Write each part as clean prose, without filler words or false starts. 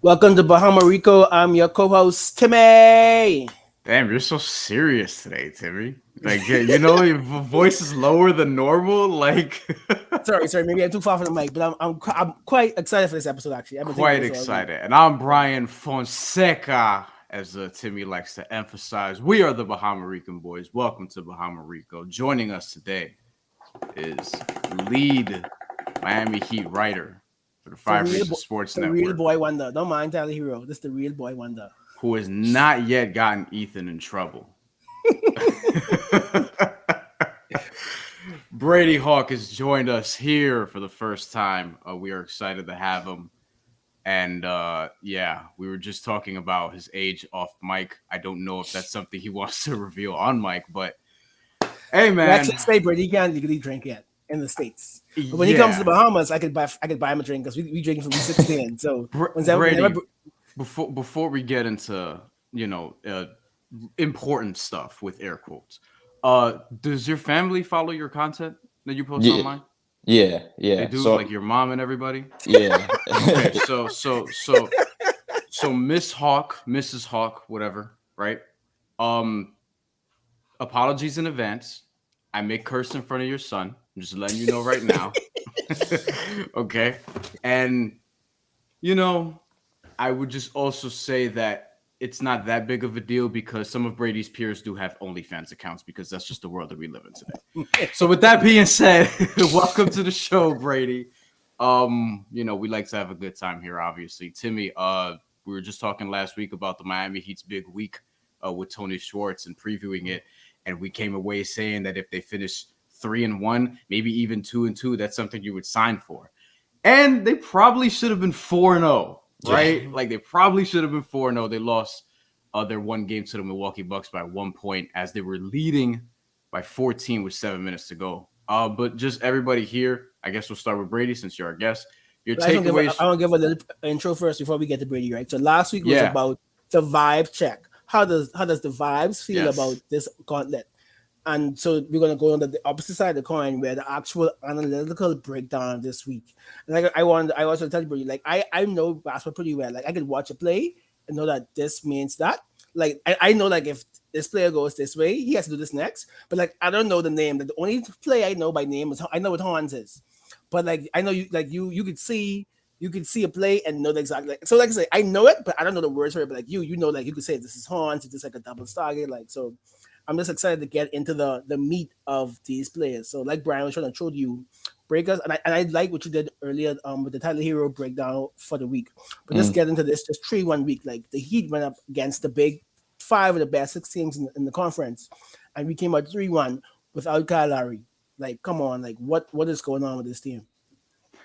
Welcome to Bahamarico. I'm your co-host Timmy. Damn, you're so serious today, Timmy. Like, yeah, your voice is lower than normal. Like, Sorry, maybe I'm too far from the mic, but I'm quite excited for this episode. Actually, I've been thinking quite this all week. excited. And I'm Brian Fonseca, as Timmy likes to emphasize. We are the Bahamarican Boys. Welcome to Bahamarico. Joining us today is lead Miami Heat writer for the The Five real, Reasons Sports the real Network, boy wonder. Don't mind Tyler Hero. This is the real boy wonder. who has not yet gotten Ethan in trouble. Brady Hawk has joined us here for the first time. We are excited to have him. And yeah, we were just talking about his age off mic. I don't know if that's something he wants to reveal on mic, but hey, We man. actually say Brady can't legally drink yet in the States. But when he comes to the Yeah. Bahamas, I could buy him a drink because we drinking from 16. So Brady, before we get into, important stuff with air quotes, does your family follow your content that you post Yeah, online? They yeah. do, like your mom and everybody? Yeah, Okay, so Miss Hawk, Mrs. Hawk, whatever, right? Um, Apologies in advance. I may curse in front of your son. I'm just letting you know right now. Okay. And you know, I would just also say that it's not that big of a deal because some of Brady's peers do have OnlyFans accounts because that's just the world that we live in today. So with that being said, welcome to the show, Brady. We like to have a good time here, obviously. Timmy, we were just talking last week about the Miami Heat's big week with Tony Schwartz and previewing it, and we came away saying that if they finish 3-1, maybe even 2-2, that's something you would sign for. And they probably should have been 4-0, right? Yeah. Like they probably should have been 4-0. They lost their one game to the Milwaukee Bucks by 1 point as they were leading by 14 with 7 minutes to go. But just everybody here, I guess we'll start with Brady since you're our guest. Your But takeaways, I want to give a little intro first before we get to Brady, right? So last week was yeah, about the vibe check. How does the vibes feel about yes, this gauntlet? And so we're gonna go on the opposite side of the coin where the actual analytical breakdown of this week. And I also tell you, Brady, like I know basketball pretty well. Like I can watch a play and know that this means that. Like I know like if this player goes this way, he has to do this next. But like I don't know the name. Like, the only play I know by name is I know what Hans is. But like I know you could see a play and know the exact like so like I say I know it, but I don't know the words for it. But like you know like you could say this is Hans, it's just like a double target. Like so I'm just excited to get into the meat of these players. So like Brian was trying to show you breakers, and I like what you did earlier with the Tyler Hero breakdown for the week. But let's mm, get into this just 3-1 week. Like the Heat went up against the big five of the best six teams in the conference, and we came out 3-1 without Kyle Lowry. Like, come on, like what is going on with this team?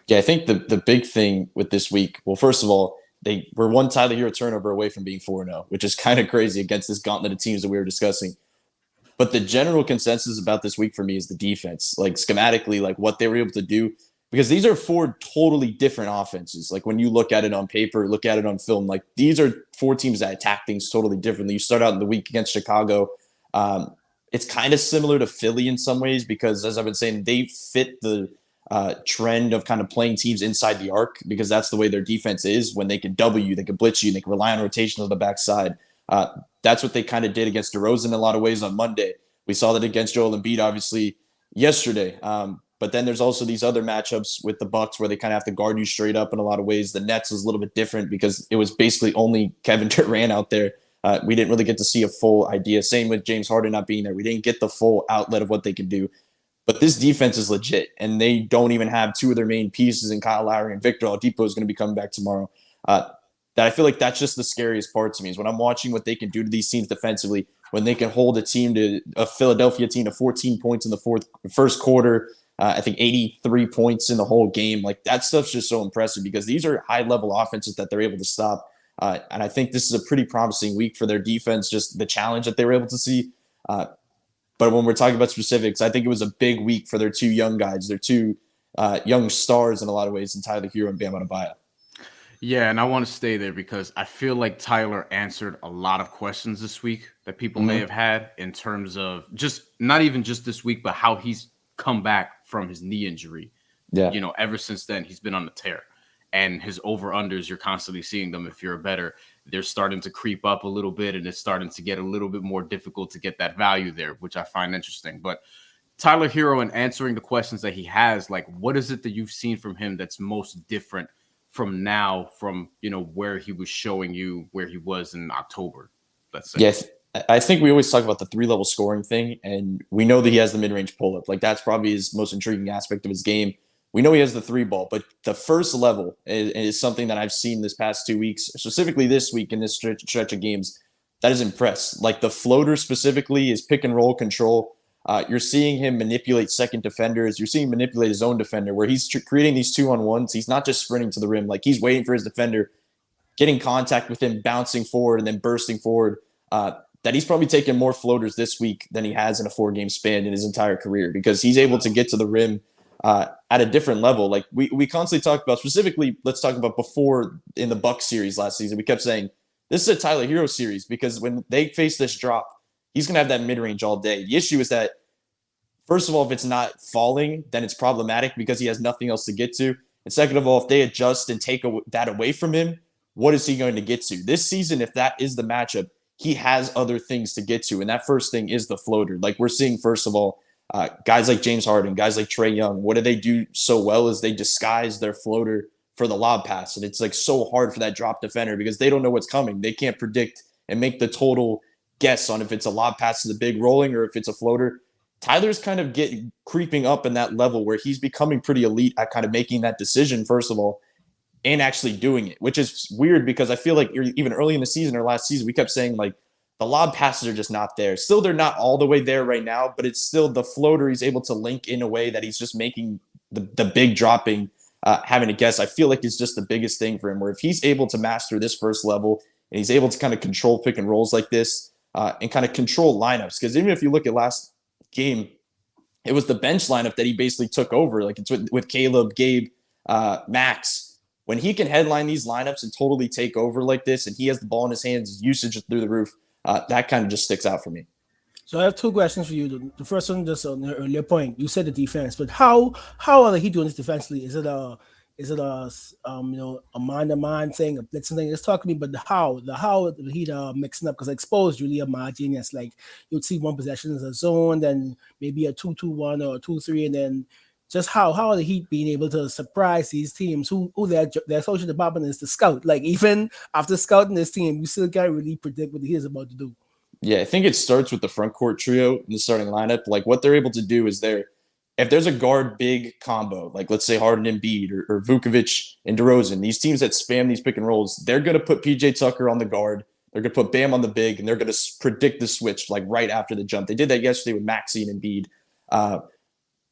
yeah. I think the big thing with this week, well, first of all, they were one Tyler Hero turnover away from being 4-0, which is kind of crazy against this gauntlet of teams that we were discussing. But the general consensus about this week for me is the defense, like schematically, like what they were able to do, because these are four totally different offenses. Like when you look at it on paper, look at it on film, like these are four teams that attack things totally differently. You start out in the week against Chicago. Um, it's kind of similar to Philly in some ways because, as I've been saying, they fit the trend of kind of playing teams inside the arc because that's the way their defense is. When they can double you, they can blitz you, they can rely on rotation on the backside. Uh, that's what they kind of did against DeRozan in a lot of ways on Monday. We saw that against Joel Embiid, obviously, yesterday. But then there's also these other matchups with the Bucks where they kind of have to guard you straight up in a lot of ways. The Nets was a little bit different because it was basically only Kevin Durant out there. We didn't really get to see a full idea. Same with James Harden not being there. We didn't get the full outlet of what they can do. But this defense is legit, and they don't even have two of their main pieces in Kyle Lowry and Victor Oladipo is going to be coming back tomorrow. That I feel like that's just the scariest part to me is when I'm watching what they can do to these teams defensively, when they can hold a Philadelphia team to 14 points in the first quarter, I think 83 points in the whole game. Like that stuff's just so impressive because these are high level offenses that they're able to stop. And I think this is a pretty promising week for their defense, just the challenge that they were able to see. But when we're talking about specifics, I think it was a big week for their two young guys, their two young stars in a lot of ways in Tyler Hero and Bam Adebayo. yeah, and I want to stay there because I feel like Tyler answered a lot of questions this week that people may Mm-hmm. have had in terms of just not even just this week, but how he's come back from his knee injury. Yeah. Ever since then, he's been on the tear. and his over-unders, you're constantly seeing them. If you're a better, they're starting to creep up a little bit, and it's starting to get a little bit more difficult to get that value there, which I find interesting. But Tyler Hero, and answering the questions that he has, like, what is it that you've seen from him that's most different from now, from, where he was showing you where he was in October, let's say? Yes. I think we always talk about the 3-level scoring thing, and we know that he has the mid-range pull-up. Like, that's probably his most intriguing aspect of his game. We know he has the 3-ball, but the first level is something that I've seen this past 2 weeks, specifically this week in this stretch of games, that is impressed. Like, the floater specifically is pick and roll control. You're seeing him manipulate second defenders. You're seeing him manipulate his own defender, where he's creating these 2-on-1s. He's not just sprinting to the rim. Like, he's waiting for his defender, getting contact with him, bouncing forward, and then bursting forward. That he's probably taken more floaters this week than he has in a 4-game span in his entire career, because he's able to get to the rim at a different level. Like, we constantly talk about, specifically, let's talk about before in the Bucks series last season, we kept saying, this is a Tyler Hero series, because when they face this drop, he's going to have that mid-range all day. The issue is that, first of all, if it's not falling, then it's problematic because he has nothing else to get to. And second of all, if they adjust and take that away from him, what is he going to get to? This season, if that is the matchup, he has other things to get to. And that first thing is the floater. Like, we're seeing, first of all, guys like James Harden, guys like Trae Young, what do they do so well is they disguise their floater for the lob pass. And it's like so hard for that drop defender because they don't know what's coming. They can't predict and make the total guess on if it's a lob pass to the big rolling or if it's a floater. Tyler's kind of creeping up in that level where he's becoming pretty elite at kind of making that decision, first of all, and actually doing it, which is weird because I feel like even early in the season or last season, we kept saying, like, the lob passes are just not there. Still, they're not all the way there right now, but it's still the floater he's able to link in a way that he's just making the big dropping, having to guess. I feel like it's just the biggest thing for him, where if he's able to master this first level and he's able to kind of control pick and rolls like this and kind of control lineups, because even if you look at last game, it was the bench lineup that he basically took over. Like, it's with Caleb, Gabe, Max. When he can headline these lineups and totally take over like this, and he has the ball in his hands, his usage is through the roof, that kind of just sticks out for me. So I have 2 questions for you. The first one, just on the earlier point, you said the defense, but how are he doing this defensively? Is it a man-to-man thing, a blitzing thing? Let's talk to me about the how he mixing up, because exposed really a mad genius. Like, you'd see one possession as a zone, then maybe a 2-2-1 or a 2-3, and then just how are the Heat being able to surprise these teams who their social department is to scout. Like, even after scouting this team, you still can't really predict what he is about to do. Yeah, I think it starts with the front court trio in the starting lineup. Like, what they're able to do is if there's a guard big combo, like let's say Harden and Embiid or Vukovic and DeRozan, these teams that spam these pick and rolls, they're going to put PJ Tucker on the guard. They're going to put Bam on the big, and they're going to predict the switch like right after the jump. They did that yesterday with Maxey and Embiid.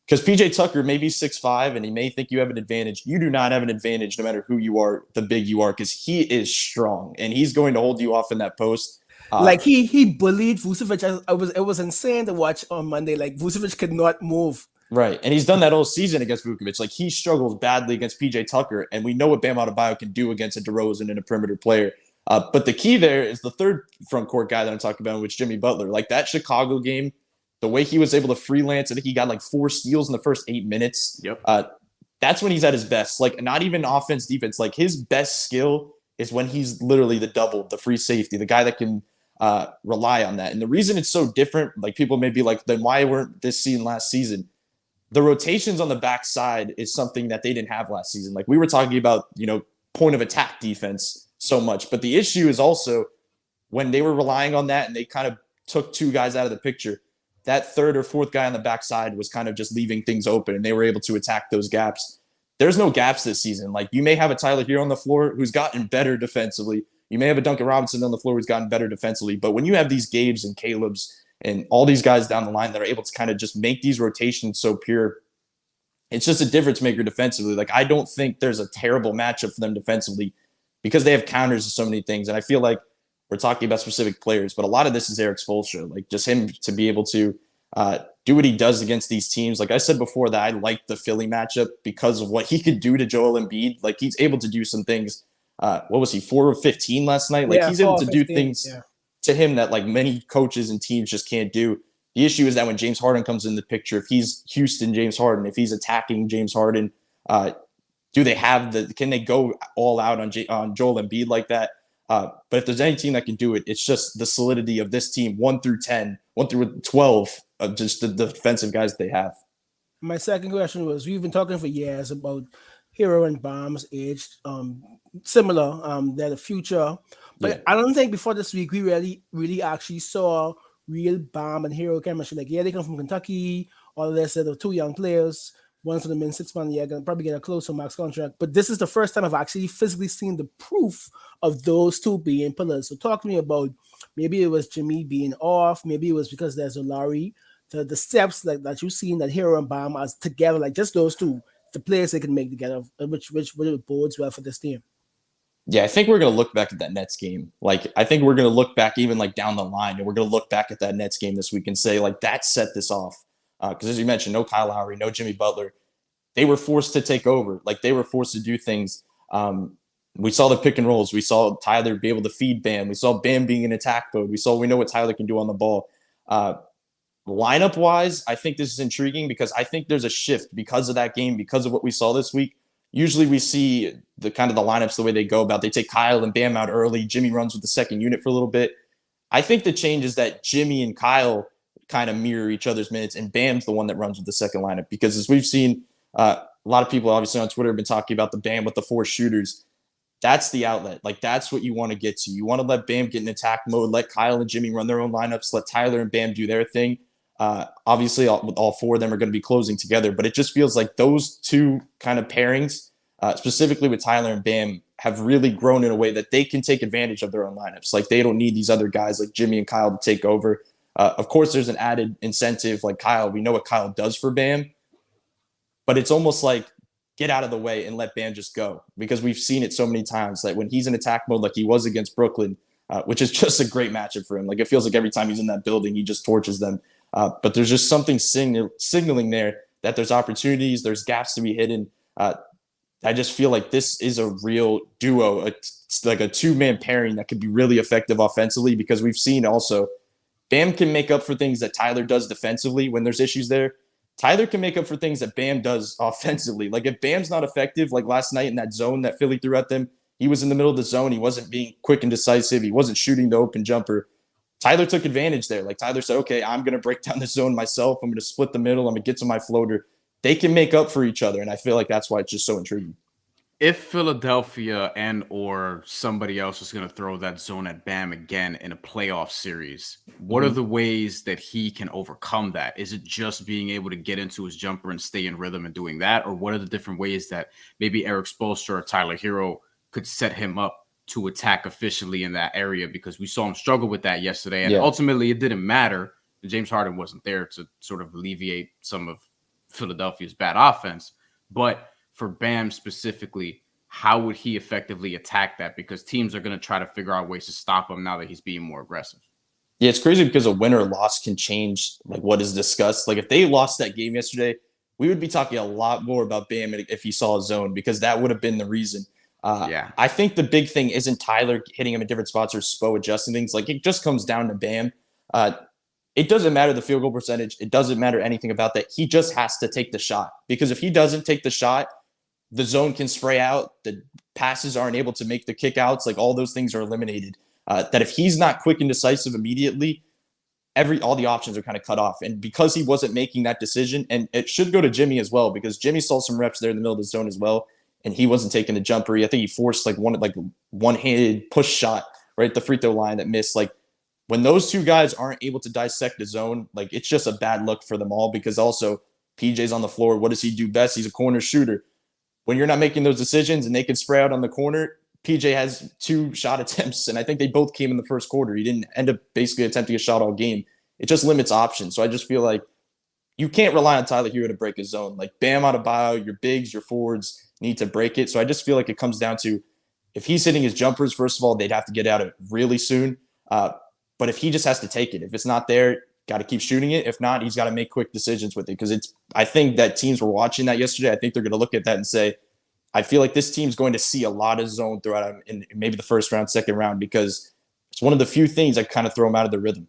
Because PJ Tucker may be 6'5", and he may think you have an advantage. You do not have an advantage no matter who you are, the big you are, because he is strong, and he's going to hold you off in that post. Like, he bullied Vucevic. It was insane to watch on Monday. Like, Vucevic could not move. Right, and he's done that all season against Vukovic. Like, he struggles badly against PJ Tucker, and we know what Bam Adebayo can do against a DeRozan and a perimeter player. But the key there is the third front court guy that I'm talking about, which is Jimmy Butler. Like, that Chicago game, the way he was able to freelance, I think he got like 4 steals in the first 8 minutes. Yep. That's when he's at his best. Like, not even offense, defense. Like, his best skill is when he's literally the double, the free safety, the guy that can rely on that. And the reason it's so different, like, people may be like, then why weren't this seen last season? The rotations on the backside is something that they didn't have last season. Like, we were talking about, point of attack defense so much. But the issue is also when they were relying on that and they kind of took 2 guys out of the picture, that third or fourth guy on the backside was kind of just leaving things open, and they were able to attack those gaps. There's no gaps this season. Like, you may have a Tyler Hero on the floor who's gotten better defensively. You may have a Duncan Robinson on the floor who's gotten better defensively. But when you have these Gabes and Calebs and all these guys down the line that are able to kind of just make these rotations so pure, it's just a difference maker defensively. Like, I don't think there's a terrible matchup for them defensively because they have counters to so many things. And I feel like we're talking about specific players, but a lot of this is Eric Spoelstra. Like, just him to be able to do what he does against these teams. Like I said before, that I like the Philly matchup because of what he could do to Joel Embiid. Like, he's able to do some things. What was he, 4 of 15 last night? Like, he's able to do things to him that, like, many coaches and teams just can't do. The issue is that when James Harden comes in the picture, if he's Houston James Harden, if he's attacking James Harden, can they go all out on Joel Embiid like that? But if there's any team that can do it, it's just the solidity of this team, 1 through 10, 1 through 12, of just the defensive guys they have. My second question was, we've been talking for years about Hero and Bomb's age, similar, they're the future. Yeah. But I don't think before this week we really actually saw real Bomb and Hero chemistry. Like, yeah, they come from Kentucky, all of this, they're two young players. One's for the min 6 month, yeah, gonna probably get a closer max contract. But this is the first time I've actually physically seen the proof of those two being pillars. So talk to me about, maybe it was Jimmy being off, maybe it was because there's Olari, the steps that you've seen that Hero and Bam as together, like just those two, the players they can make together, which bodes well for this team. Yeah, I think we're going to look back at that Nets game. Like, I think we're going to look back even like down the line, and we're going to look back at that Nets game this week and say, like, that set this off. Because as you mentioned, no Kyle Lowry, no Jimmy Butler. They were forced to take over. Like, they were forced to do things. We saw the pick and rolls. We saw Tyler be able to feed Bam. We saw Bam being in attack mode. We know what Tyler can do on the ball. Lineup wise, I think this is intriguing because I think there's a shift because of that game, because of what we saw this week. Usually we see the kind of the lineups the way they go about. They take Kyle and Bam out early. Jimmy runs with the second unit for a little bit. I think the change is that Jimmy and Kyle kind of mirror each other's minutes, and Bam's the one that runs with the second lineup because as we've seen, a lot of people obviously on Twitter have been talking about the Bam with the 4 shooters. That's the outlet. Like, that's what you want to get to. You want to let Bam get in attack mode, let Kyle and Jimmy run their own lineups, let Tyler and Bam do their thing. Obviously, all 4 of them are going to be closing together, but it just feels like those two kind of pairings, specifically with Tyler and Bam, have really grown in a way that they can take advantage of their own lineups. Like, they don't need these other guys like Jimmy and Kyle to take over. Of course, there's an added incentive like Kyle. We know what Kyle does for Bam, but it's almost like get out of the way and let Bam just go because we've seen it so many times that when he's in attack mode like he was against Brooklyn, which is just a great matchup for him. Like, it feels like every time he's in that building, he just torches them. But there's just something signaling there that there's opportunities, there's gaps to be hidden. I just feel like this is a real duo. It's like a 2-man pairing that could be really effective offensively because we've seen also Bam can make up for things that Tyler does defensively when there's issues there. Tyler can make up for things that Bam does offensively. Like, if Bam's not effective, like last night in that zone that Philly threw at them, he was in the middle of the zone. He wasn't being quick and decisive. He wasn't shooting the open jumper. Tyler took advantage there. Like, Tyler said, okay, I'm going to break down the zone myself. I'm going to split the middle. I'm going to get to my floater. They can make up for each other, and I feel like that's why it's just so intriguing. If Philadelphia and or somebody else is going to throw that zone at Bam again in a playoff series, what are the ways that he can overcome that? Is it just being able to get into his jumper and stay in rhythm and doing that? Or what are the different ways that maybe Eric Spoelstra or Tyler Hero could set him up to attack efficiently in that area? Because we saw him struggle with that yesterday. And ultimately, it didn't matter. James Harden wasn't there to sort of alleviate some of Philadelphia's bad offense. But for Bam specifically, how would he effectively attack that? Because teams are going to try to figure out ways to stop him now that he's being more aggressive. Yeah, it's crazy because a win or loss can change like what is discussed. Like, if they lost that game yesterday, we would be talking a lot more about Bam if he saw a zone because that would have been the reason. I think the big thing isn't Tyler hitting him in different spots or Spo adjusting things. Like, it just comes down to Bam. It doesn't matter the field goal percentage. It doesn't matter anything about that. He just has to take the shot because if he doesn't take the shot, the zone can spray out. The passes aren't able to make the kickouts. Like, all those things are eliminated. That if he's not quick and decisive immediately, all the options are kind of cut off. And because he wasn't making that decision, and it should go to Jimmy as well, because Jimmy saw some reps there in the middle of the zone as well, and he wasn't taking the jumper. I think he forced one-handed push shot right at the free throw line that missed. Like, when those two guys aren't able to dissect the zone, like, it's just a bad look for them all because also PJ's on the floor. What does he do best? He's a corner shooter. When you're not making those decisions and they can spray out on the corner, PJ has 2 shot attempts, and I think they both came in the first quarter. He didn't end up basically attempting a shot all game. It just limits options. So I just feel like you can't rely on Tyler Hero to break his zone. Like, Bam Adebayo, your bigs, your forwards need to break it. So I just feel like it comes down to if he's hitting his jumpers, first of all, they'd have to get out of it really soon. But if he just has to take it, if it's not there, got to keep shooting it. If not, he's got to make quick decisions with it because I think that teams were watching that yesterday. I think they're going to look at that and say, I feel like this team's going to see a lot of zone throughout in maybe the first round, second round, because it's one of the few things that kind of throw them out of their rhythm.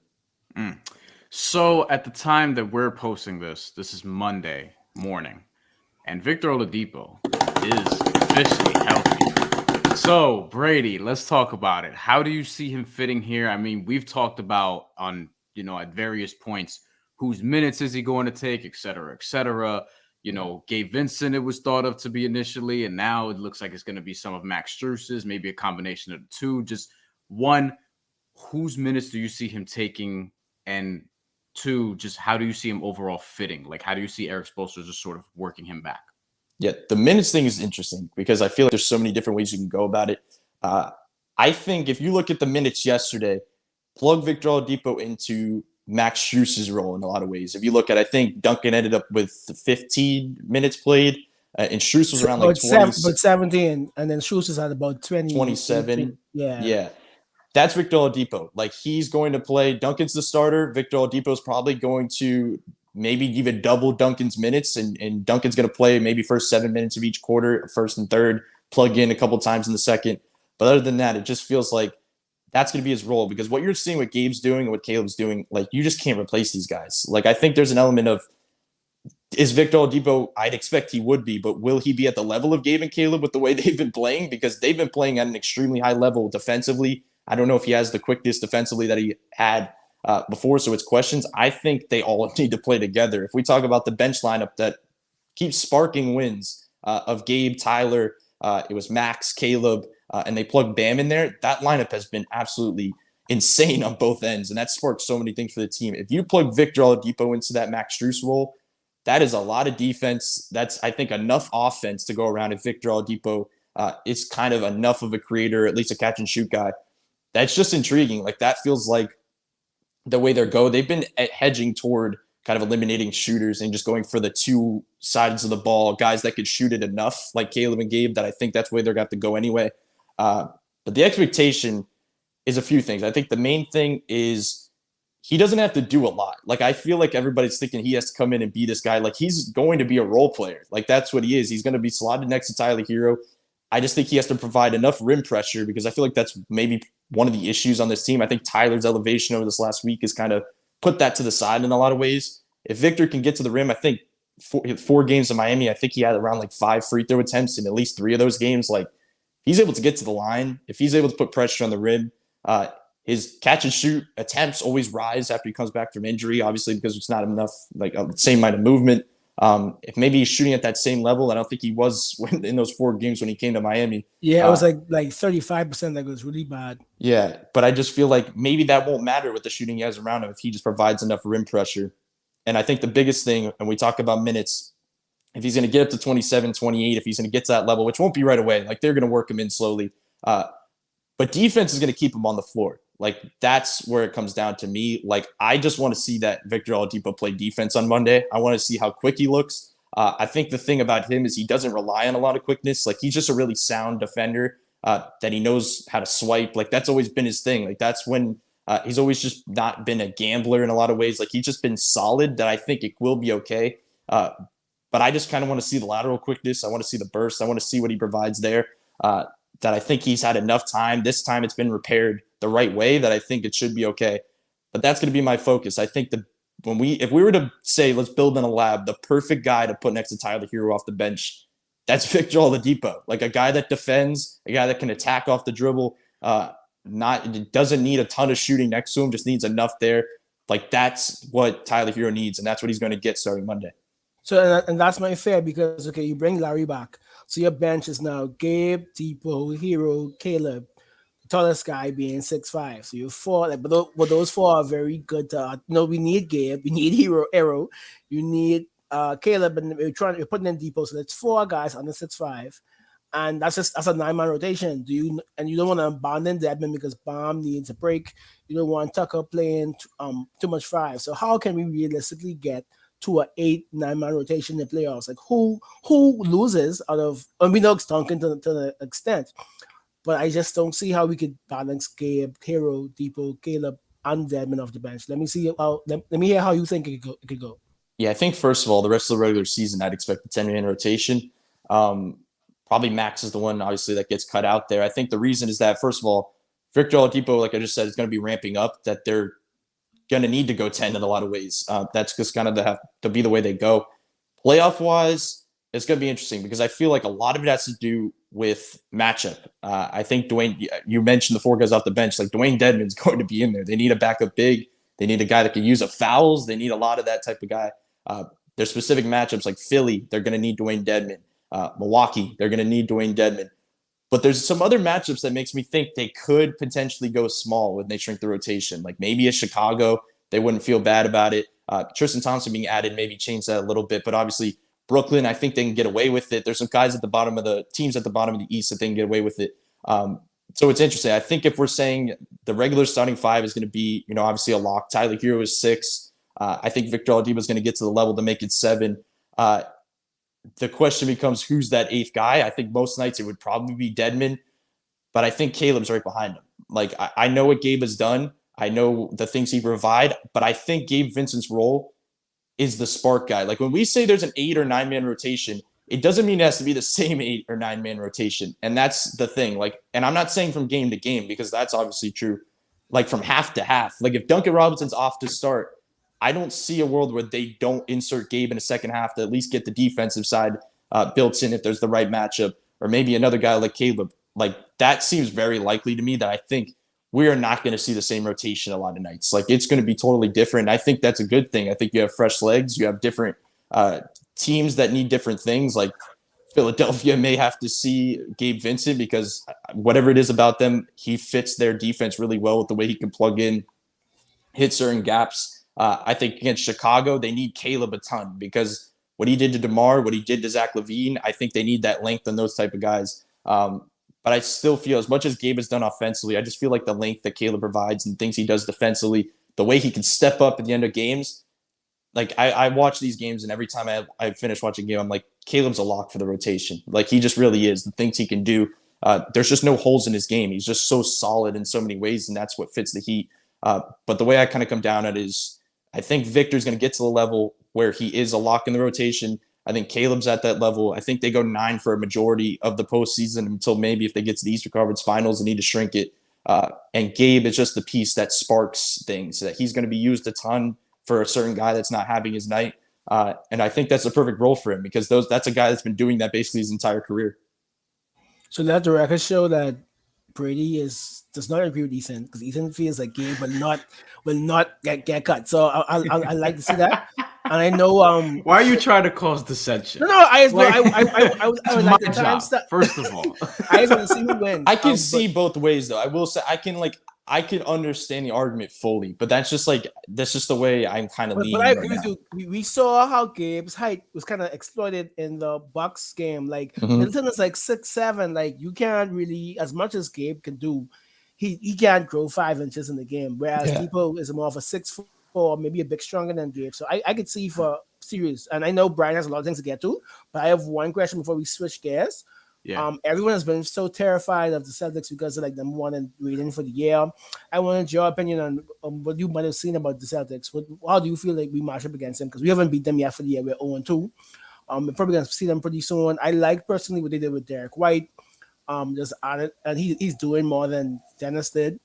So at the time that we're posting this is Monday morning, and Victor Oladipo is officially healthy. So, Brady, let's talk about it. How do you see him fitting here? I mean, we've talked about on, at various points, whose minutes is he going to take, et cetera, et cetera. Gabe Vincent, it was thought of to be initially, and now it looks like it's going to be some of Max Strus's, maybe a combination of the two. Just one, whose minutes do you see him taking? And two, just how do you see him overall fitting? Like, how do you see Eric Spoelstra just sort of working him back? Yeah, the minutes thing is interesting because I feel like there's so many different ways you can go about it. I think if you look at the minutes yesterday, plug Victor Oladipo into Max Strus's role in a lot of ways. If you look at, I think Duncan ended up with 15 minutes played, and Strus was around like 20, but 17, and then Schultz is at about 20, 27. yeah. Yeah. That's Victor Oladipo. Like, he's going to play. Duncan's the starter. Victor Oladipo is probably going to maybe even double Duncan's minutes, and Duncan's going to play maybe first 7 minutes of each quarter, first and third, plug in a couple times in the second. But other than that, it just feels like that's going to be his role, because what you're seeing what Gabe's doing and what Caleb's doing, like, you just can't replace these guys. Like, I think there's an element of, is Victor Oladipo, I'd expect he would be, but will he be at the level of Gabe and Caleb with the way they've been playing? Because they've been playing at an extremely high level defensively. I don't know if he has the quickness defensively that he had before, so it's questions. I think they all need to play together. If we talk about the bench lineup that keeps sparking wins of Gabe, Tyler, it was Max, Caleb, and they plug Bam in there, that lineup has been absolutely insane on both ends, and that sparked so many things for the team. If you plug Victor Oladipo into that Max Strus role, that is a lot of defense. That's, I think, enough offense to go around if Victor Oladipo is kind of enough of a creator, at least a catch and shoot guy. That's just intriguing. Like, that feels like the way they're go. They've been hedging toward kind of eliminating shooters and just going for the two sides of the ball, guys that could shoot it enough, like Caleb and Gabe, that I think that's the way they're going to have to go anyway. But the expectation is a few things. I think the main thing is he doesn't have to do a lot. Like, I feel like everybody's thinking he has to come in and be this guy. Like, he's going to be a role player. Like, that's what he is. He's going to be slotted next to Tyler Hero. I just think he has to provide enough rim pressure, because I feel like that's maybe one of the issues on this team. I think Tyler's elevation over this last week has kind of put that to the side in a lot of ways. If Victor can get to the rim, I think four games in Miami, I think he had around like 5 free throw attempts in at least 3 of those games. Like, he's able to get to the line, if he's able to put pressure on the rim, his catch and shoot attempts always rise after he comes back from injury, obviously, because it's not enough, like the same amount of movement. If maybe he's shooting at that same level, I don't think he was in those 4 games when he came to Miami. Yeah, it was like 35%. That was really bad. Yeah, but I just feel like maybe that won't matter with the shooting he has around him if he just provides enough rim pressure. And I think the biggest thing, and we talk about minutes, if he's going to get up to 27, 28, if he's going to get to that level, which won't be right away, like, they're going to work him in slowly. But defense is going to keep him on the floor. Like, that's where it comes down to me. Like, I just want to see that Victor Oladipo play defense on Monday. I want to see how quick he looks. I think the thing about him is he doesn't rely on a lot of quickness. Like, he's just a really sound defender that he knows how to swipe. Like, that's always been his thing. Like, that's when he's always just not been a gambler in a lot of ways. Like, he's just been solid, that I think it will be okay. But I just kind of want to see the lateral quickness. I want to see the burst. I want to see what he provides there. That I think he's had enough time. This time it's been repaired the right way, that I think it should be okay. But that's going to be my focus. I think if we were to say, let's build in a lab, the perfect guy to put next to Tyler Hero off the bench, that's Victor Oladipo. Like, a guy that defends, a guy that can attack off the dribble, doesn't need a ton of shooting next to him, just needs enough there. Like, that's what Tyler Hero needs, and that's what he's going to get starting Monday. So, and that's my fear, because, okay, you bring Larry back. So your bench is now Gabe, Depot, Hero, Caleb, the tallest guy being 6'5". So you're 4, like, but those 4 are very good. We need Gabe, we need Hero, you need Caleb, and we're putting in Depot. So that's 4 guys on the 6'5", and that's a 9-man rotation. You don't want to abandon Dedmon because Bam needs a break. You don't want Tucker playing too much 5. So how can we realistically get to an 8-9-man rotation in the playoffs? Like, who loses out of? And we know it's Duncan to the extent, but I just don't see how we could balance Gabe, Hero, Depot, Caleb, and Dedmon off the bench. Let me hear how you think it could go. Yeah, I think first of all, the rest of the regular season, I'd expect the 10-man rotation. Probably Max is the one, obviously, that gets cut out there. I think the reason is that, first of all, Victor Oladipo, like I just said, is going to be ramping up, that they're going to need to go 10 in a lot of ways. That's just kind of have to be the way they go. Playoff-wise, It's going to be interesting because I feel like a lot of it has to do with matchup. I think Dwayne, you mentioned the 4 guys off the bench. Like Dwayne Dedmon's going to be in there. They need a backup big. They need a guy that can use fouls. They need a lot of that type of guy. There's specific matchups like Philly. They're going to need Dwayne Dedmon. Milwaukee. They're going to need Dwayne Dedmon. But there's some other matchups that makes me think they could potentially go small when they shrink the rotation. Like maybe a Chicago, they wouldn't feel bad about it. Tristan Thompson being added maybe change that a little bit. But obviously, Brooklyn, I think they can get away with it. There's some guys at the bottom of the teams at the bottom of the East that they can get away with it. So it's interesting. I think if we're saying the regular starting 5 is going to be, obviously a lock. Tyler Hero is 6. I think Victor Oladipo is going to get to the level to make it 7. The question becomes who's that 8th guy. I think most nights it would probably be Dedmon, but I think Caleb's right behind him. Like I know what Gabe has done. I know the things he provide, but I think Gabe Vincent's role is the spark guy. Like when we say there's an 8 or 9 man rotation, it doesn't mean it has to be the same 8 or 9 man rotation. And that's the thing. Like, and I'm not saying from game to game because that's obviously true. Like from half to half. Like if Duncan Robinson's off to start, I don't see a world where they don't insert Gabe in a second half to at least get the defensive side built in if there's the right matchup, or maybe another guy like Caleb. Like that seems very likely to me that I think we are not going to see the same rotation a lot of nights. Like it's going to be totally different. I think that's a good thing. I think you have fresh legs. You have different teams that need different things. Like Philadelphia may have to see Gabe Vincent because whatever it is about them, he fits their defense really well with the way he can plug in, hit certain gaps. I think against Chicago, they need Caleb a ton because what he did to DeMar, what he did to Zach LaVine, I think they need that length and those type of guys. But I still feel as much as Gabe has done offensively, I just feel like the length that Caleb provides and things he does defensively, the way he can step up at the end of games. Like I watch these games and every time I finish watching a game, I'm like, Caleb's a lock for the rotation. Like he just really is. The things he can do. There's just no holes in his game. He's just so solid in so many ways, and that's what fits the Heat. But the way I kind of come down at it is I think Victor's going to get to the level where he is a lock in the rotation. I think Caleb's at that level. I think they go 9 for a majority of the postseason until maybe if they get to the Eastern Conference Finals and need to shrink it. And Gabe is just the piece that sparks things, that he's going to be used a ton for a certain guy that's not having his night. And I think that's a perfect role for him because that's a guy that's been doing that basically his entire career. So let the record show that Brady does not agree with Ethan because Ethan feels like Gabe will not get cut. So I like to see that. And I know why are you trying to cause dissension? No, I would like the time stuff. First of all, I just want to see who wins. I can see both ways though. I will say I can understand the argument fully, but that's just the way I'm kind of leaning. But I agree with you. We saw how Gabe's height was kind of exploited in the Bucks game. Like Middleton is like 6'7". Like you can't really, as much as Gabe can do, he can't grow 5 inches in the game. Whereas Depot is more of a 6'4", maybe a bit stronger than Gabe. So I could see for series. And I know Brian has a lot of things to get to, but I have one question before we switch gears. Yeah. Everyone has been so terrified of the Celtics because of like number 1 and rating for the year. I wanted your opinion on what you might have seen about the Celtics. How do you feel like we match up against them? Because we haven't beat them yet for the year. We're 0-2. We're probably going to see them pretty soon. I like personally what they did with Derek White. Just added, and he's doing more than Dennis did.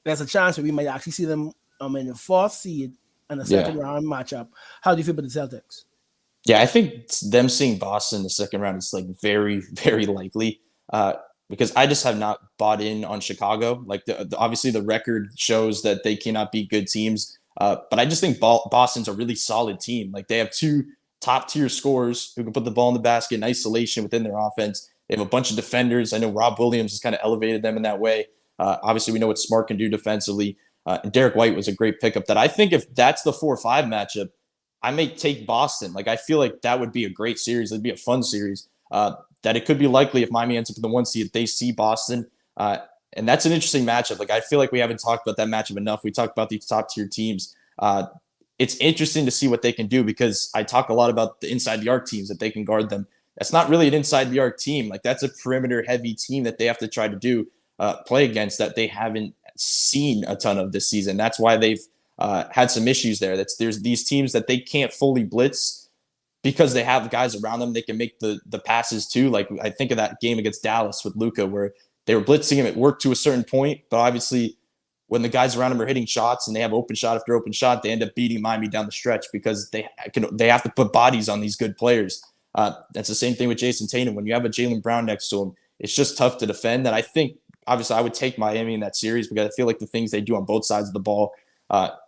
There's a chance that we might actually see them in the 4th seed in a second round matchup. How do you feel about the Celtics? Yeah, I think them seeing Boston in the second round is like very, very likely because I just have not bought in on Chicago. Like obviously the record shows that they cannot beat good teams, but I just think Boston's a really solid team. Like they have 2 top tier scorers who can put the ball in the basket in isolation within their offense. They have a bunch of defenders. I know Rob Williams has kind of elevated them in that way. Obviously, we know what Smart can do defensively. And Derek White was a great pickup. That I think if that's the 4-5 matchup, I may take Boston. Like I feel like that would be a great series. It'd be a fun series. That it could be likely if Miami ends up in the 1 seed, they see Boston. And that's an interesting matchup. Like I feel like we haven't talked about that matchup enough. We talked about these top tier teams. It's interesting to see what they can do because I talk a lot about the inside the arc teams that they can guard them. That's not really an inside the arc team. Like that's a perimeter heavy team that they have to try to do play against that they haven't seen a ton of this season. That's why they've had some issues there. There's these teams that they can't fully blitz because they have guys around them. They can make the passes too. Like I think of that game against Dallas with Luka where they were blitzing him. It worked to a certain point, but obviously when the guys around him are hitting shots and they have open shot after open shot, they end up beating Miami down the stretch because they have to put bodies on these good players. That's the same thing with Jason Tatum. When you have a Jaylen Brown next to him, it's just tough to defend. And I think, obviously, I would take Miami in that series because I feel like the things they do on both sides of the ball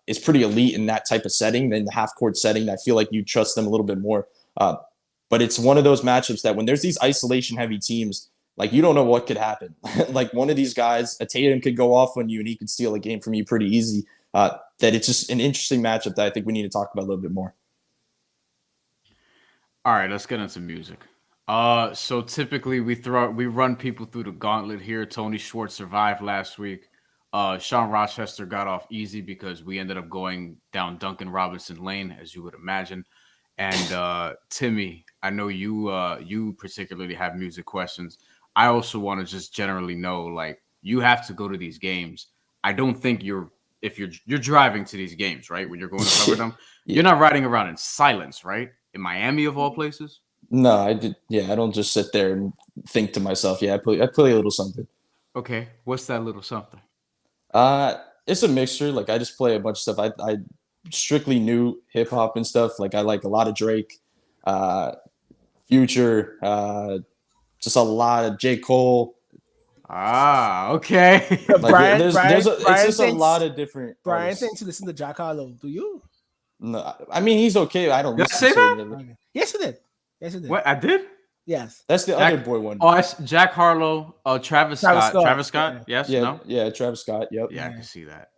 is pretty elite in that type of setting. In the half-court setting, I feel like you trust them a little bit more. But it's one of those matchups that when there's these isolation-heavy teams, like, you don't know what could happen. Like, one of these guys, a Tatum could go off on you and he could steal a game from you pretty easy. That it's just an interesting matchup that I think we need to talk about a little bit more. All right, let's get into music. So typically we run people through the gauntlet here. Tony Schwartz survived last week. Sean Rochester got off easy because we ended up going down Duncan Robinson lane, as you would imagine. And Timmy, I know you particularly have music questions. I also want to just generally know, like, you have to go to these games. I don't think you're driving to these games, right? When you're going to cover them, you're not riding around in silence, right? In Miami, of all places. No, I did. Yeah, I don't just sit there and think to myself. Yeah, I play a little something. Okay, what's that little something? It's a mixture. Like, I just play a bunch of stuff. I strictly new hip hop and stuff. Like, I like a lot of Drake, Future, just a lot of J. Cole. Okay. Like, it's just a lot of different. Brian artists. thinks to listen to Jack Harlow. Do you? No, I mean, he's okay. I don't Did I listen say to that? him. Okay. Yes, you did. Yes, you did. What I did? Yes. That's the other boy one. Oh, Jack Harlow, Travis Scott. Travis Scott. Yeah. Yes. Yeah, No. yeah, Travis Scott. Yep. Yeah, I can see that.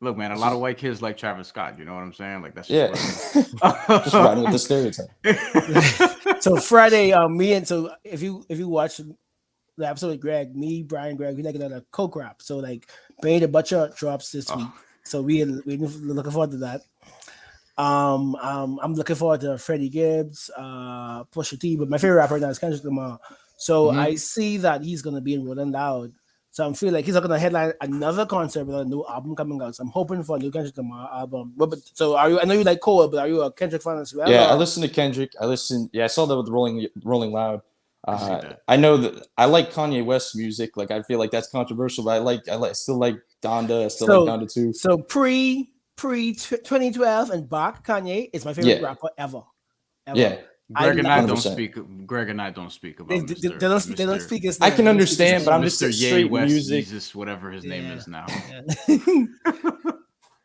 Look, man, a lot of white kids like Travis Scott. You know what I'm saying? Like, that's just Just riding with the stereotype. So Friday, if you watch the episode with Greg, me, Brian, Greg, we like another coke rap. So like, made a bunch of drops this week. So we're looking forward to that. I'm looking forward to Freddie Gibbs, Pusha T, but my favorite rapper now is Kendrick Lamar. So I see that he's gonna be in Rolling Loud. So I'm feeling like he's not gonna headline another concert with a new album coming out. So I'm hoping for a new Kendrick Lamar album. But so are you? I know you like Cole, but are you a Kendrick fan as well? Yeah, I listen to Kendrick. I saw that with Rolling Loud. I know that I like Kanye West's music. Like, I feel like that's controversial, but I still like Donda. I still like Donda too. So pre 2012 and back, Kanye is my favorite rapper ever. Yeah. Greg and I don't speak about they don't speak his I name. can understand, but I'm just Mr. straight Ye West, music. Jesus, whatever his name is now.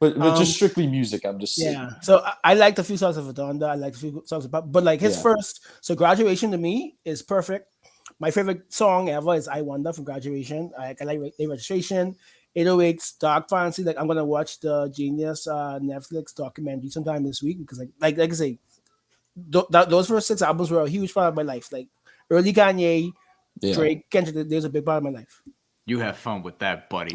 But just strictly music, I'm just yeah. So I liked a few songs of Donda. I liked a few songs about, but like his first. So Graduation to me is perfect. My favorite song ever is I Wonder from Graduation. I like Late Registration, 808's Dark Fantasy. Like, I'm gonna watch the Genius Netflix documentary sometime this week because like I say, those first 6 albums were a huge part of my life. Like early Kanye, Drake, Kendrick, there's a big part of my life. You have fun with that, buddy.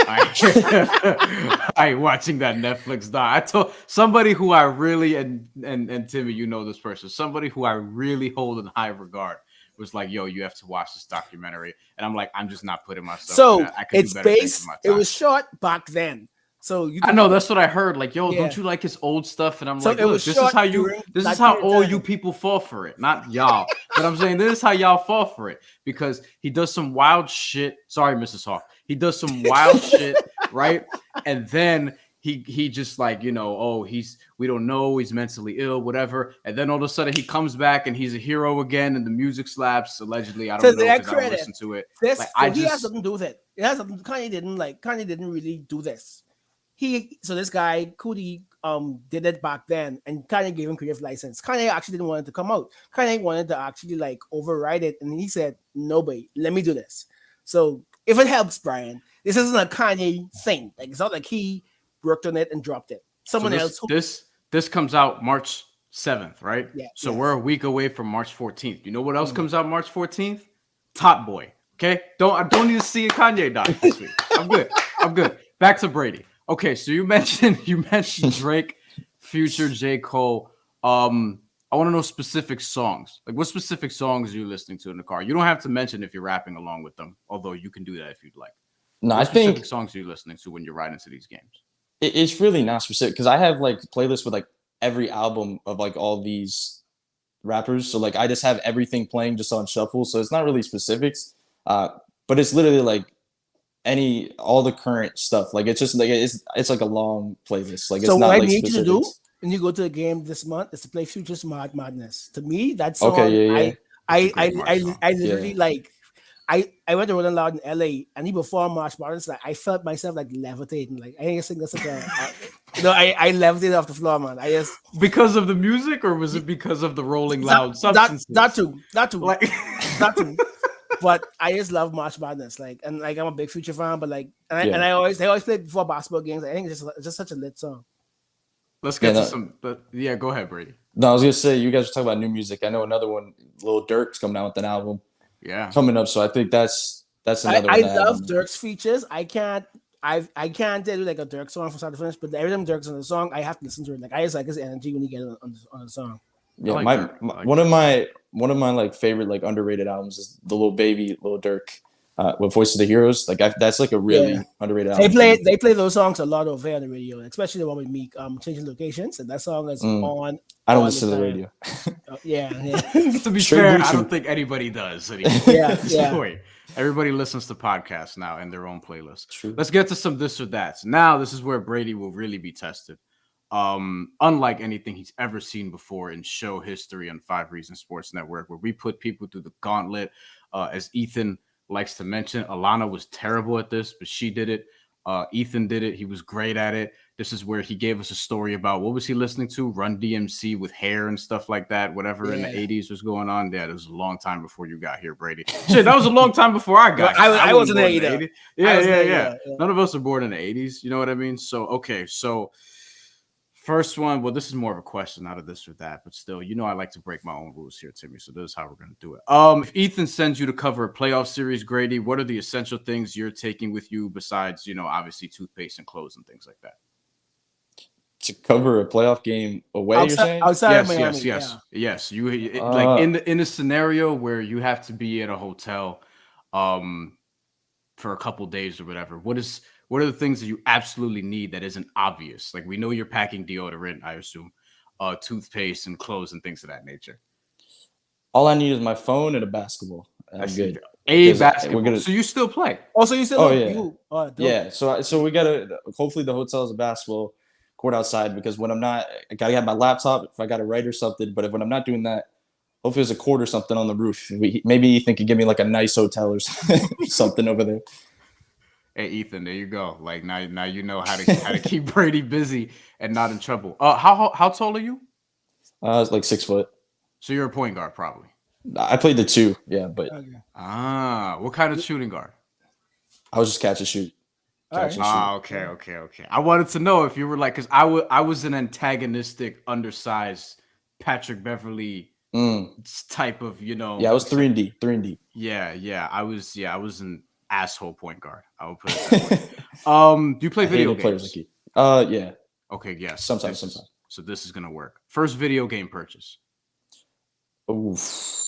I watching that Netflix doc. I told somebody who I really and Timmy, you know this person, somebody who I really hold in high regard was like, yo, you have to watch this documentary. And I'm like, I'm just not putting myself. So I can it's do better based, things with my it time. was shot back then. So I know that's what I heard. Like, yo, don't you like his old stuff? And I'm like, look, this is how all you people fall for it, not y'all. But I'm saying this is how y'all fall for it because he does some wild shit. Sorry, Mrs. Hawk. He does some wild shit, right? And then he just like, you know, we don't know, he's mentally ill, whatever. And then all of a sudden he comes back and he's a hero again, and the music slaps. Allegedly, I don't know because I don't listen to it. He has something to do with it. It has something. Kanye didn't really do this. This guy Cudi did it back then, and Kanye gave him creative license. Kanye actually didn't want it to come out. Kanye wanted to actually like override it, and he said, "Nobody, let me do this." So if it helps, Brian, this isn't a Kanye thing. Like, it's not like he worked on it and dropped it. Someone else. This comes out March 7th, right? Yeah. So we're a week away from March 14th. You know what else comes out March 14th? Top Boy. Okay. I don't need to see a Kanye doc this week. I'm good. Back to Brady. Okay, so you mentioned Drake, Future, J. Cole. I want to know specific songs. Like, what specific songs are you listening to in the car? You don't have to mention if you're rapping along with them, although you can do that if you'd like. No, what I think specific songs are you listening to when you're riding to these games? It's really not specific because I have like playlists with like every album of like all these rappers. So like I just have everything playing just on shuffle. So it's not really specifics, but it's literally like all the current stuff. Like it's just like it's like a long playlist. Like, So it's not what like I need you to do when you go to the game this month is to play Future's Madness. To me, that Okay, song, yeah, yeah. It's a great March song. I literally like. I went to Rolling Loud in LA, and even before March Madness, like I felt myself like levitating. Like I think that's such I levitated off the floor, man. I just Because of the music, or was it because of the Rolling Loud substances? that too, Like, that too. But I just love March Madness, like, and like I'm a big Future fan, but like, and Yeah. they always play it before basketball games. I think it's just such a lit song. let's get Yeah, to no, some. Yeah, go ahead, Brady. no, I was gonna say you guys were talking about new music. I know another one, Lil Durk's coming out with an album Yeah. coming up, so I think that's another I one I have love on there. Dirk's features. I can't tell you like a Dirk song from start to finish, but every time Dirk's on the song, I have to listen to it. Like I just like his energy when he gets on the song. I Yeah, like my, Dirk. I my like one of my like favorite like underrated albums is the Lil Baby, Lil Durk, with Voice of the Heroes. Like that's like a really Yeah. underrated album. for me. They play those songs a lot over on the radio, especially the one with Meek, changing locations, and that song is on I don't all listen to the the time. radio. Yeah. To be Straight fair, I Bluetooth. don't think anybody does anymore Yeah, at this yeah. point. Everybody listens to podcasts now and their own playlists. True. Let's get to some this or that. Now, this is where Brady will really be tested. Unlike anything he's ever seen before in show history on 5 Reasons Sports Network, where we put people through the gauntlet. As Ethan likes to mention, Alana was terrible at this, but she did it. Ethan did it. He was great at it. This is where he gave us a story about what was he listening to? Run DMC with Hair and stuff like that. Whatever in the 80s was going on. Yeah, it was a long time before you got here, Brady. Shit, that was a long time before I got here. I wasn't there born in the either. 80s. Yeah. Yeah. None of us are born in the 80s. You know what I mean? So, okay. So, first one, well, this is more of a question, not a this or that, but still, I like to break my own rules here, Timmy. So this is how we're going to do it. If Ethan sends you to cover a playoff series, Grady, what are the essential things you're taking with you besides, obviously toothpaste and clothes and things like that? To cover a playoff game away, you're saying? Outside of Yes. Miami, Yes. Like in a scenario where you have to be at a hotel, for a couple days or whatever. What are the things that you absolutely need that isn't obvious? Like we know you're packing deodorant, I assume, toothpaste and clothes and things of that nature. All I need is my phone and a basketball. I'm good. A basketball. So you still play? Also, you still yeah. So we gotta hopefully the hotel is a basketball court outside because when I'm not, I gotta have my laptop if I gotta write or something. But when I'm not doing that, hopefully there's a court or something on the roof. Maybe Ethan can give me like a nice hotel or something over there. Hey Ethan, there you go. Like now you know how to keep Brady busy and not in trouble. How tall are you? It's like 6 foot. So you're a point guard, probably. I played the 2, yeah, but what kind of shooting guard? I was just catch and shoot. Okay. I wanted to know if you were like, because I was an antagonistic, undersized Patrick Beverly type of, Yeah, I was 3-and-D. Yeah. I was an asshole point guard. I would put it that way. Do you play video games? Like yeah. Okay, yes. Sometimes. So this is gonna work. First video game purchase. Oof.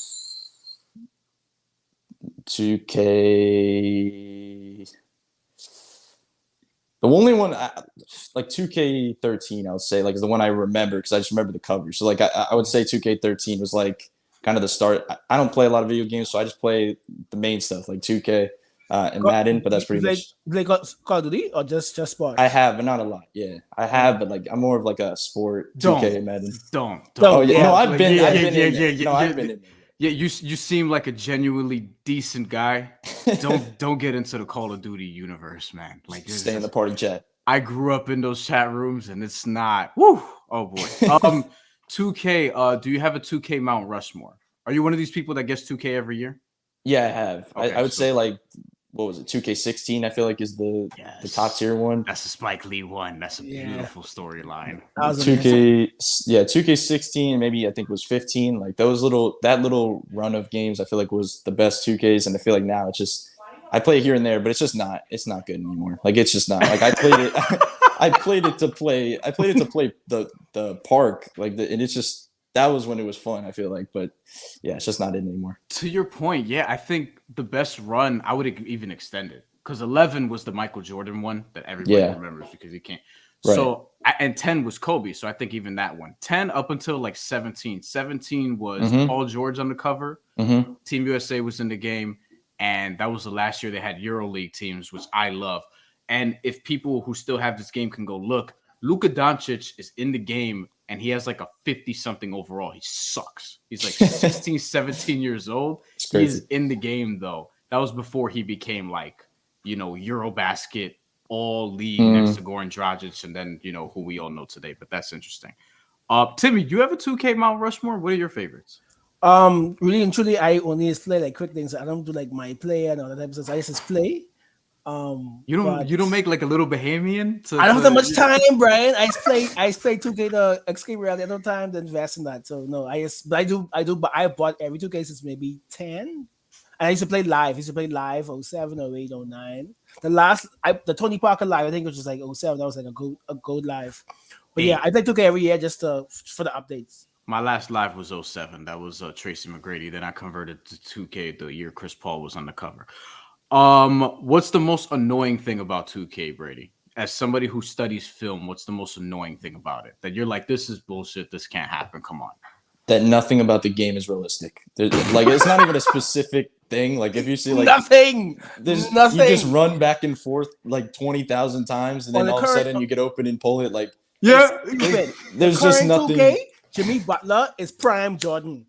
2K. The only one, like 2K13, I would say, like is the one I remember because I just remember the cover. So like I would say 2K13 was like kind of the start. I don't play a lot of video games, so I just play the main stuff like 2K and Madden. But that's pretty much. Play Call of Duty or just sports? I have, but not a lot. Yeah, I have, but like I'm more of like a sport. 2K Madden. Don't. Oh yeah, no, I've been. Yeah. No, I've been in there. Yeah, you seem like a genuinely decent guy. Don't get into the Call of Duty universe, man. Like stay in the party chat. I grew up in those chat rooms, and it's not. Woo! Oh boy. 2K. Do you have a 2K Mount Rushmore? Are you one of these people that gets 2K every year? Yeah, I have. Okay, I would say like what was it? 2K16. I feel like is the top tier one. That's a Spike Lee one. That's a beautiful storyline. 2K16. Maybe I think it was 15. Like that little run of games. I feel like was the best 2Ks, and I feel like now it's just I play it here and there, but it's just not. It's not good anymore. Like it's just not. Like I played it. I played it to play the park. And it's just. That was when it was fun, I feel like. But, yeah, it's just not in anymore. To your point, yeah, I think the best run, I would even extend it. Because 11 was the Michael Jordan one that everybody remembers because he can't. Right. So, and 10 was Kobe. So, I think even that one. 10 up until like 17. 17 was Paul George on the cover. Team USA was in the game. And that was the last year they had EuroLeague teams, which I love. And if people who still have this game can go look, Luka Doncic is in the game and he has like a 50-something overall. He sucks. He's like 16, 17 years old. He is in the game, though. That was before he became like, Eurobasket all-league next to Goran Dragic, and then, who we all know today. But that's interesting. Timmy, do you have a 2K Mount Rushmore? What are your favorites? Really and truly, I only play like quick things. I don't do like my play and all that type of stuff. I just play. You don't make like a little Bahamian? I don't have that much time, Brian. I play 2K to escape reality. I don't have time to invest in that. So no, but I bought every 2K since maybe 10. And I used to play live. I used to play live 07, 08, 09. The Tony Parker live, I think it was just like 07. That was like a gold live. But yeah, I play 2K every year just for the updates. My last live was 07. That was Tracy McGrady. Then I converted to 2K the year Chris Paul was on the cover. What's the most annoying thing about 2K, Brady? As somebody who studies film, what's the most annoying thing about it? That you're like, this is bullshit. This can't happen. Come on. That nothing about the game is realistic. Like, it's not even a specific thing. Like, if you see like nothing, you just run back and forth like 20,000 times, and then all of a sudden you get open and pull it. Like, there's just nothing. 2K, Jimmy Butler is prime Jordan.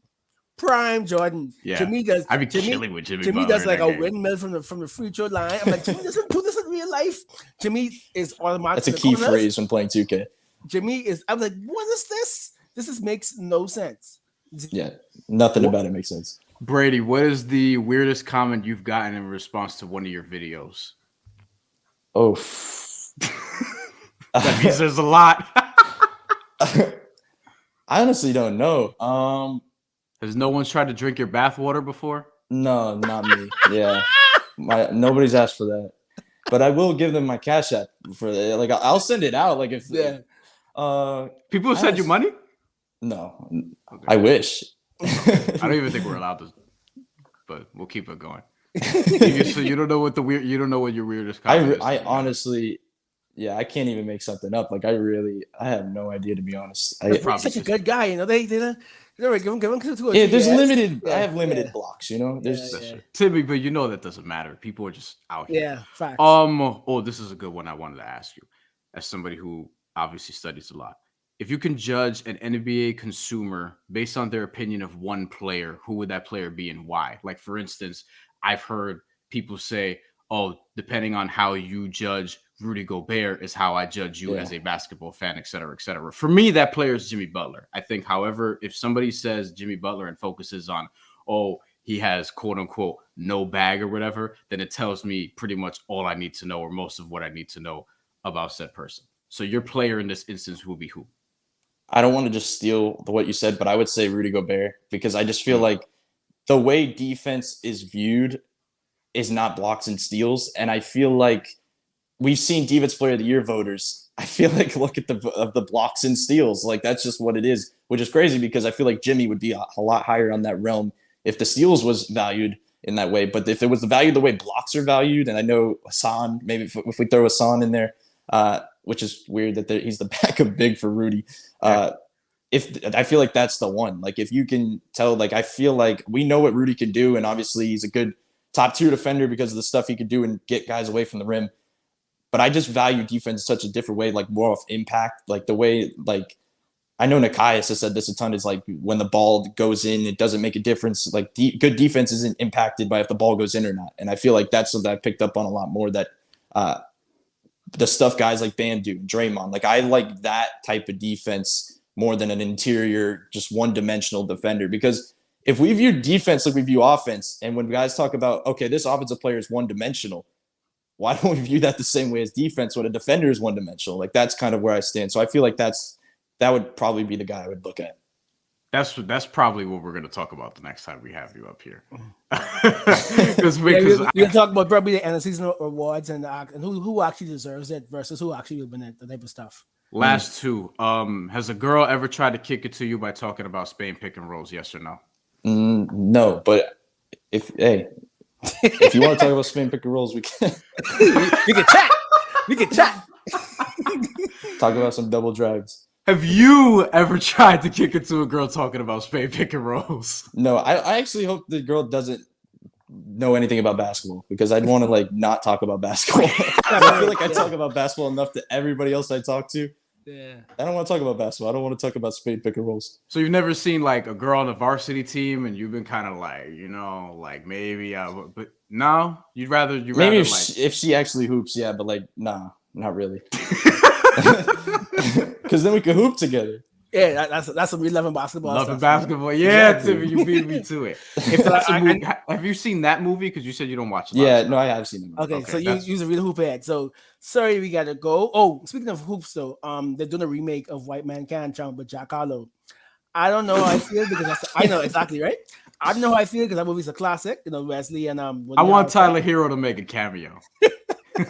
Yeah, Jimmy does. I'd be killing with Jimmy. Jimmy Butler does like a windmill from the free throw line. I'm like, Jimmy doesn't do this in real life. Jimmy is automatic. That's a key phrase when playing 2K. Jimmy is. I'm like, what is this? This makes no sense. Yeah, nothing about it makes sense. Brady, what is the weirdest comment you've gotten in response to one of your videos? Oh, that means there's a lot. I honestly don't know. Has no one's tried to drink your bathwater before? No, not me. Yeah, nobody's asked for that, but I will give them my Cash App for that. Like, I'll send it out. Like, if people send you money. No, okay. I wish. I don't even think we're allowed to, but we'll keep it going. So you don't know what your weirdest comment is. I honestly, I can't even make something up. Like, I have no idea, to be honest. He's such a good guy, They give him to there's limited. I have limited blocks, There's Timmy, but that doesn't matter. People are just out here. Yeah, facts. This is a good one I wanted to ask you, as somebody who obviously studies a lot. If you can judge an NBA consumer based on their opinion of one player, who would that player be and why? Like, for instance, I've heard people say, depending on how you judge Rudy Gobert is how I judge you as a basketball fan, et cetera, et cetera. For me, that player is Jimmy Butler. I think, however, if somebody says Jimmy Butler and focuses on, he has quote unquote no bag or whatever, then it tells me pretty much all I need to know, or most of what I need to know about said person. So your player in this instance will be who? I don't want to just steal what you said, but I would say Rudy Gobert, because I just feel like the way defense is viewed is not blocks and steals. And I feel like we've seen Defense Player of the Year voters. I feel like look at the blocks and steals. Like, that's just what it is, which is crazy because I feel like Jimmy would be a lot higher on that realm if the steals was valued in that way. But if it was valued the way blocks are valued, and I know Hassan, maybe if we throw Hassan in there, which is weird that he's the backup big for Rudy. If I feel like that's the one, like, if you can tell, like, I feel like we know what Rudy can do, and obviously he's a good top tier defender because of the stuff he could do and get guys away from the rim. But I just value defense in such a different way, like more of impact, like the way, like, I know Nikias has said this a ton, is like when the ball goes in, it doesn't make a difference. Like, good defense isn't impacted by if the ball goes in or not. And I feel like that's something I picked up on a lot more, that the stuff guys like Bam do, Draymond, like, I like that type of defense more than an interior, just one-dimensional defender. Because if we view defense like we view offense, and when guys talk about, okay, this offensive player is one-dimensional, why don't we view that the same way as defense when a defender is one-dimensional? Like, that's kind of where I stand. So I feel like that would probably be the guy I would look at. That's probably what we're going to talk about the next time we have you up here. We'll talk about probably the end of season awards and who actually deserves it versus who actually will win it, the type of stuff. Last two. Has a girl ever tried to kick it to you by talking about Spain pick and rolls? Yes or no? No, but if you want to talk about Spain pick and rolls, we can. We can chat. Talk about some double drives. Have you ever tried to kick it to a girl talking about Spain pick and rolls? No, I actually hope the girl doesn't know anything about basketball, because I'd want to, like, not talk about basketball. I feel like I talk about basketball enough to everybody else I talk to. Yeah. I don't want to talk about basketball. I don't want to talk about spade pick and rolls. So you've never seen like a girl on the varsity team, and you've been kind of like, like maybe, but no, you'd Maybe rather if like. she actually hoops, yeah, but like, nah, not really. Because then we could hoop together. Yeah, that's some real love in basketball Love and stuff. You know? basketball, yeah, Exactly. Timmy, you beat me to it. If So that's a movie, have you seen that movie? Because you said you don't watch a lot of Yeah, stuff. no, I have seen them. okay, Okay, so that's you're a real hoop head. So sorry, we gotta go. Oh, speaking of hoops, though, they're doing a remake of White Man Can't Jump with Jack Harlow. I don't know how I feel because I know exactly right. I don't know how I feel because that movie's a classic. You know, Wesley and I Woody want Harrelson. Tyler Hero to make a cameo, and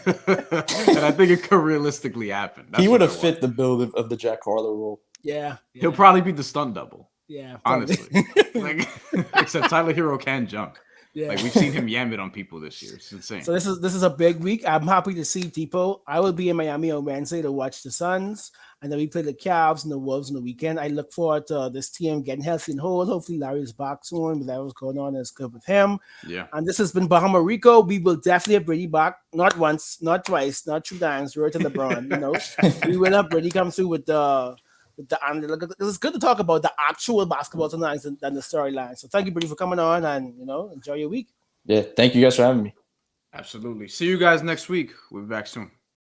I think it could realistically happen. That's He what would I have want. fit the bill of the Jack Harlow role. Yeah, He'll probably be the stunt double. yeah, probably. Honestly, like except Tyler Hero can jump. Yeah. Like we've seen him yam it on people this year. It's insane. So this is a big week. I'm happy to see Tipo. I will be in Miami on Wednesday to watch the Suns, and then we play the Cavs and the Wolves on the weekend. I look forward to this team getting healthy and whole. Hopefully Larry's back soon. Whatever's going on is good with him. Yeah. And this has been Bahamarico. We will definitely have Brady back. Not once, not twice, not 2 times. Right to LeBron. You know, we will have Brady come through with the. It's good to talk about the actual basketball tonight than the storyline. So thank you, Brady, for coming on, and enjoy your week. Yeah, thank you guys for having me. Absolutely. See you guys next week. We'll be back soon.